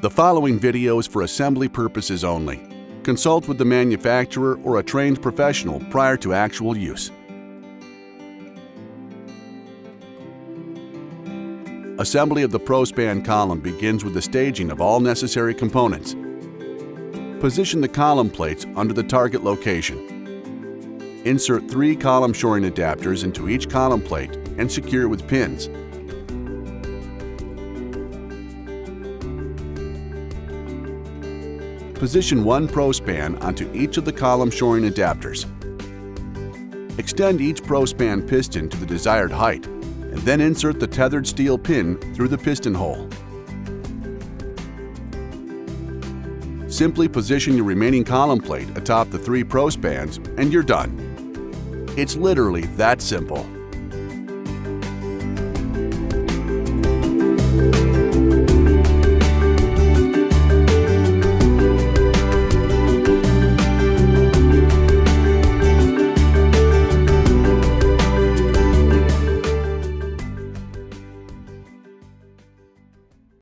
The following video is for assembly purposes only. Consult with the manufacturer or a trained professional prior to actual use. Assembly of the Prospan column begins with the staging of all necessary components. Position the column plates under the target location. Insert 3 column shoring adapters into each column plate and secure with pins. Position 1 Prospan onto each of the column shoring adapters. Extend each Prospan piston to the desired height, and then insert the tethered steel pin through the piston hole. Simply position your remaining column plate atop the 3 Prospans and you're done. It's literally that simple.